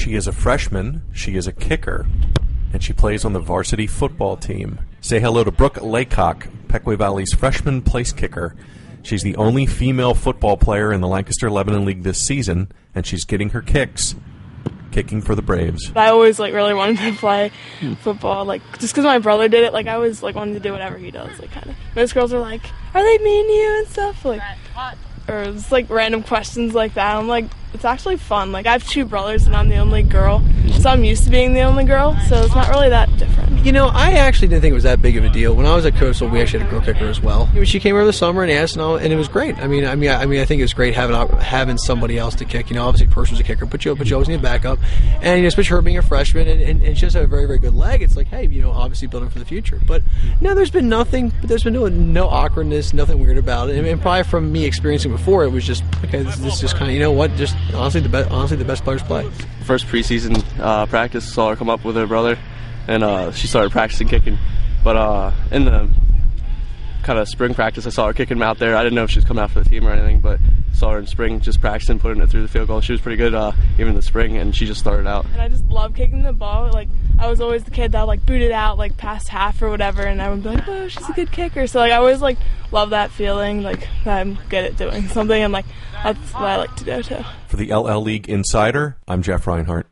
She is a freshman, she is a kicker, and she plays on the varsity football team. Say hello to Brooke Lacock, Pequea Valley's freshman place kicker. She's the only female football player in the Lancaster-Lebanon League this season, and she's getting her kicks, kicking for the Braves. I always really wanted to play football, just because my brother did it. I always wanted to do whatever he does. Kind of. Most girls are like, "Are they mean to you?" and stuff. Or it's random questions like that. I'm it's actually fun. I have two brothers and I'm the only girl, so I'm used to being the only girl. So it's not really that different. I actually didn't think it was that big of a deal. When I was at Coastal, we actually had a girl kicker as well. She came over the summer and asked, and it was great. I think it was great having somebody else to kick. Obviously, Percy was a kicker, but you always need a backup. And especially her being a freshman, and she has a very, very good leg. It's hey, obviously building for the future. But no, there's been nothing. There's been no awkwardness, nothing weird about it. And probably from me experiencing before, it was just okay. This is just kind of just honestly the best players play. First preseason practice, saw her come up with her brother, and she started practicing kicking. But in the kind of spring practice, I saw her kicking him out there. I didn't know if she was coming out for the team or anything, but saw her in spring just practicing, putting it through the field goal. She was pretty good even in the spring, and she just started out. And I just love kicking the ball. I was always the kid that boot it out past half or whatever, and I would be "Oh, she's a good kicker." So I always love that feeling that I'm good at doing something, and that's what I like to do too. For the LL League Insider, I'm Jeff Reinhart.